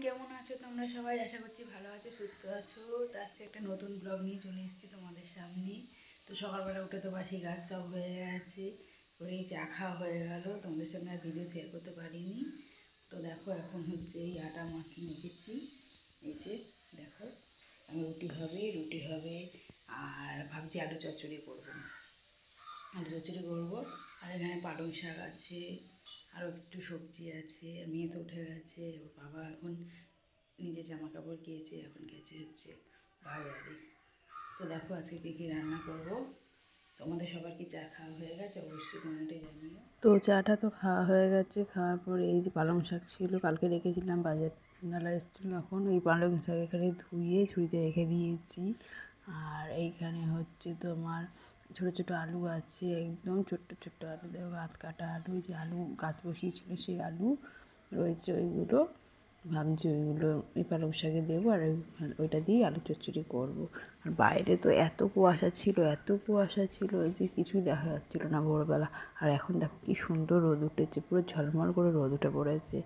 কেমন আছো তোমরা সবাই? আশা করছি ভালো আছো, সুস্থ আছো। তো আজকে একটা নতুন ব্লগ নিয়ে চলে এসেছি তোমাদের সামনে। তো সকালবেলা উঠে তো বাসি কাজ সব হয়ে গেছে, করেই চা খাওয়া হয়ে গেল। তোমাদের সঙ্গে আর ভিডিও শেয়ার করতে পারিনি। তো দেখো এখন হচ্ছে এই আটা মেখেছি। এই যে দেখো, আমি রুটি হবে আর ভাবছি আলু চচ্চড়ি করবো। আলু চচ্চড়ি করবো। আর এখানে পালং শাক আছে, আরও একটু সবজি আছে। আর মেয়ে তো উঠে গেছে, ওর বাবা এখন নিজের জামা কাপড় গিয়েছে, এখন গেছে হচ্ছে বাজারে। তো দেখো আজকে কী কী রান্না করবো। তোমাদের সবার কি চা খাওয়া হয়ে গেছে? অবশ্যই কমেন্টে জানিও। তো চাটা তো খাওয়া হয়ে গেছে। খাওয়ার পর এই যে পালং শাক ছিল, কালকে রেখেছিলাম, বাজার নালা এসেছিল, এখন এই পালং শাক এখানে ধুয়ে ঝুড়িতে রেখে দিয়েছি। আর এইখানে হচ্ছে তোমার ছোটো ছোটো আলু আছে, একদম ছোট্ট ছোট্ট আলু, দেখো গাছ কাটা আলু, যে আলু গাছ বসিয়েছিল সেই আলু রয়েছে, ওইগুলো ভাবছি ওইগুলো এই পালং শাকে দেবো। আর ওইটা দিয়ে আলু চচ্চড়ি করবো। আর বাইরে তো এত কুয়াশা ছিল যে কিছুই দেখা যাচ্ছিলো না ভোরবেলা। আর এখন দেখো কি সুন্দর রোদ উঠেছে, পুরো ঝলমল করে রোদ উঠে পড়েছে।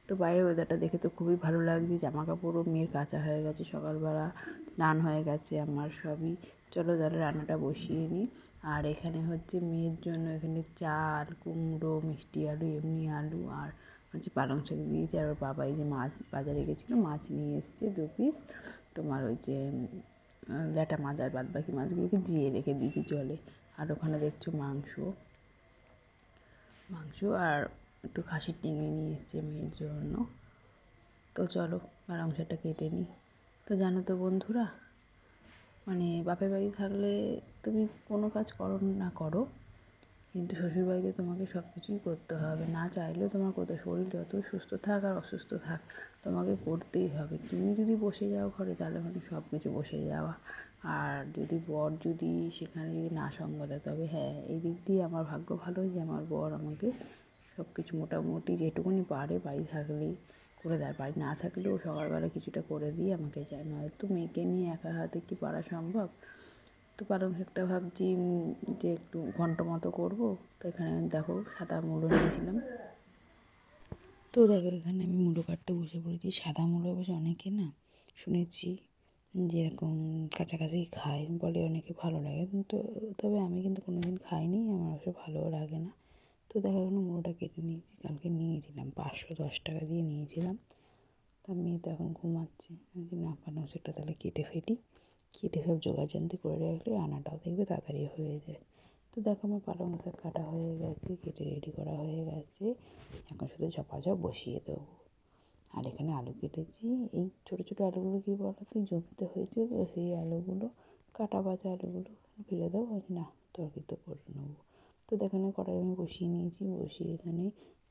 তো বাইরের ওয়েদারটা দেখে তো খুবই ভালো লাগছে। জামা কাপড়ও মেয়ের কাচা হয়ে গেছে, সকালবেলা স্নান হয়ে গেছে আমার সবই। চলো তাহলে রান্নাটা বসিয়ে নিই। আর এখানে হচ্ছে মেয়ের জন্য এখানে চাল, কুমড়ো, মিষ্টি আলু, এমনি আলু আর হচ্ছে পালং শাক দিয়েছি। আর ওর বাবা এই যে মাছ বাজারে গেছিলো, মাছ নিয়ে এসছে 2 পিস। তোমার ওই যে ল্যাটা মাছ, আর বাদ বাকি মাছগুলোকে জিয়ে রেখে দিয়েছি জলে। আর ওখানে দেখছো মাংস আর একটু খাসির টিঙে নিয়ে এসছে মেয়ের জন্য। তো চলো পালং শাকটা কেটে নিই। তো জানো তো বন্ধুরা, মানে বাপের বাড়ি থাকলে তুমি কোনো কাজ করো না করো, কিন্তু শ্বশুরবাড়িতে তোমাকে সব কিছুই করতে হবে। না চাইলেও তোমার কোথাও শরীর যত সুস্থ থাক আর অসুস্থ থাক, তোমাকে করতেই হবে। তুমি যদি বসে যাও ঘরে, তাহলে মানে সব কিছু বসে যাওয়া। আর যদি বর যদি সেখানে যদি না সঙ্গ দেয়, তবে হ্যাঁ, এই দিক দিয়ে আমার ভাগ্য ভালো যে আমার বর আমাকে সব কিছু মোটামুটি যেটুকুনি পারে বাড়ি থাকলেই করে দেয়। বাড়ি না থাকলেও সকালবেলা কিছুটা করে দিয়ে আমাকে যায়। নয়তো মেয়েকে নিয়ে একা হাতে কি পারা সম্ভব? তো পালং শাকটা ভাবছি যে একটু ঘন্ট মতো করবো। তো এখানে দেখো সাদা মূলো নিয়েছিলাম। তো দেখো এখানে আমি মূলো কাটতে বসে পড়েছি। সাদা মূলো বসে অনেকে না শুনেছি যে এরকম কাছাকাছি খায়, বলে অনেকে ভালো লাগে, তো তবে আমি কিন্তু কোনো দিন খাইনি, আমার অবশ্য ভালোও লাগে না। তো দেখো এখন মূলোটা কেটে নিয়েছি, কালকে নিয়েছিলাম 510 টাকা দিয়ে নিয়েছিলাম। তা মেয়ে তো এখন ঘুমাচ্ছে, না পালং শাকটা তাহলে কেটে ফেলি, কেটে সব জোগাড়যন্ত্র করে রাখলে রান্নাটাও দেখবে তাড়াতাড়ি হয়ে যায়। তো দেখো আমার পালং শাক কাটা হয়ে গেছে, কেটে রেডি করা হয়ে গেছে, এখন শুধু ঝপাঝপ বসিয়ে দেবো। আর এখানে আলু কেটেছি, এই ছোটো ছোটো আলুগুলো কি বলো তো জমিতে হয়েছে, তো সেই আলুগুলো কাটা বাজা আলুগুলো ফেলে দেবো, না তরকারিতে করে নেবো। তো দেখেন কড়াই আমি বসিয়ে নিয়েছি, বসিয়ে এখানে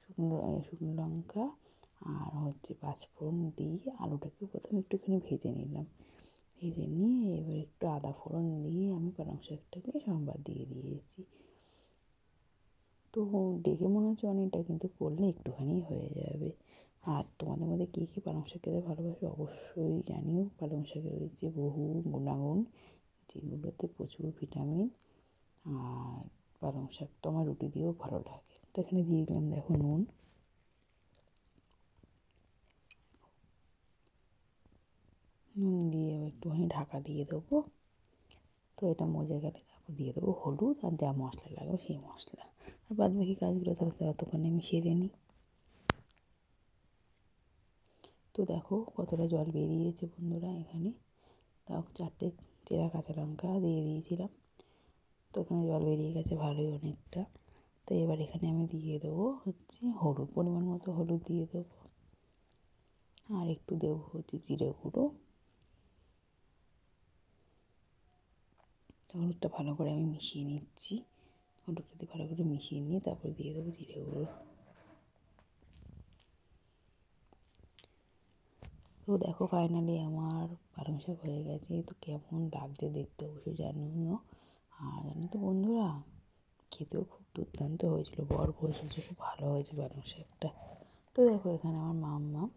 শুকনো লঙ্কা আর হচ্ছে পাঁচফোড়ন দিয়ে আলুটাকে প্রথমে একটুখানি ভেজে নিলাম। ভেজে নিয়ে এবার একটু আদা ফোড়ন দিয়ে আমি পালং শাকটাকে সম্বাদ দিয়ে দিয়েছি। তো দেখে মনে হচ্ছে অনেকটা, কিন্তু করলে একটুখানি হয়ে যাবে। আর তোমাদের মধ্যে কী কী পালং শাক খেতে ভালোবাসো অবশ্যই জানিও। পালং শাকে রয়েছে বহু গুণাগুণ, যেগুলোতে প্রচুর ভিটামিন। আর পালং শাক তো আমার রুটি দিয়েও ভালো লাগে। তো এখানে দিয়ে দিলাম দেখো নুন, দিয়ে এবার একটুখানি ঢাকা দিয়ে দেবো। তো এটা মজে গেলে তারপর দিয়ে দেবো হলুদ আর যা মশলা লাগবে সেই মশলা। আর বাদ বাকি কাজগুলো তাহলে ততক্ষণে আমি সেরে নিই। তো দেখো কতটা জল বেরিয়েছে বন্ধুরা এখানে। তাও 4টে চেরা কাঁচা লঙ্কা দিয়ে দিয়েছিলাম। তো এখানে জল বেরিয়ে গেছে ভালোই অনেকটা। তো এবার এখানে আমি দিয়ে দেবো হচ্ছে হলুদ, পরিমাণ মতো হলুদ দিয়ে দেবো। আর একটু দেবো হচ্ছে জিরে গুঁড়ো। তো হলুদটা ভালো করে আমি মিশিয়ে নিচ্ছি। হলুদটা দিয়ে ভালো করে মিশিয়ে নিয়ে তারপর দিয়ে দেবো জিরে গুঁড়ো। তো দেখো ফাইনালি আমার পালং শাক হয়ে গেছে। তো কেমন লাগছে দেখতে অবশ্যই জানিও। আর জানো তো বন্ধুরা, খেতেও খুব দুর্দান্ত হয়েছিল, বর বলছিল যে খুব ভালো হয়েছে পালং শাকটা। তো দেখো এখানে আমার মাম্মাম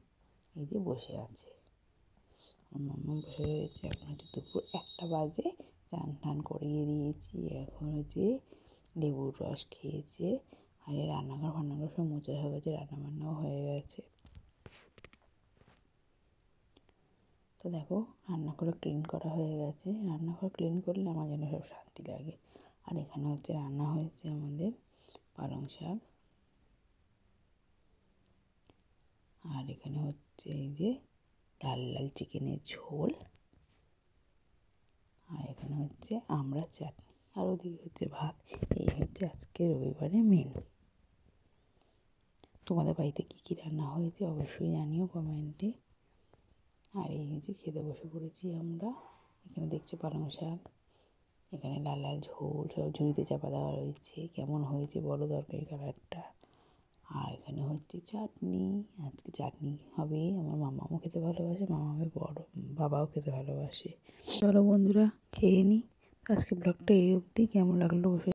এই যে বসে আছে, আমার মাম্মাম বসে রয়েছে। এখন হচ্ছে দুপুর 1টা বাজে, চান টান করিয়ে দিয়েছি, এখন হচ্ছে লেবুর রস খেয়েছে। আর এই রান্নাঘর ফান্নাঘর সব মোছা হয়ে গেছে, রান্নাবান্নাও হয়ে গেছে। তো দেখো রান্নাঘর ক্লিন করা হয়ে গেছে। রান্নাঘর ক্লিন করলে আমার যেন সব শান্তি লাগে। আর এখানে হচ্ছে রান্না হয়েছে আমাদের পালং শাক। আর এখানে হচ্ছে এই যে লাল লাল চিকেনের ঝোল। আর এখানে হচ্ছে আমড়ার চাটনি। আর ওদিকে হচ্ছে ভাত। এই হচ্ছে আজকে রবিবারের মেনু। তোমাদের বাড়িতে কী কী রান্না হয়েছে অবশ্যই জানিও কমেন্টে। আর এই যে খেতে বসে পড়েছি আমরা। এখানে দেখছো পালং শাক, এখানে লাল লাল ঝোল, সব ঝুড়িতে চাপা দেওয়া রয়েছে। কেমন হয়েছে বড় তরকারি কালারটা। আর এখানে হচ্ছে চাটনি। আজকে চাটনি হবে। আমার মামাও খেতে ভালোবাসে, মামামের বাবাও খেতে ভালোবাসে। চলো বন্ধুরা খেয়ে নিই। আজকে ব্লগটা এই অবধি। কেমন লাগলো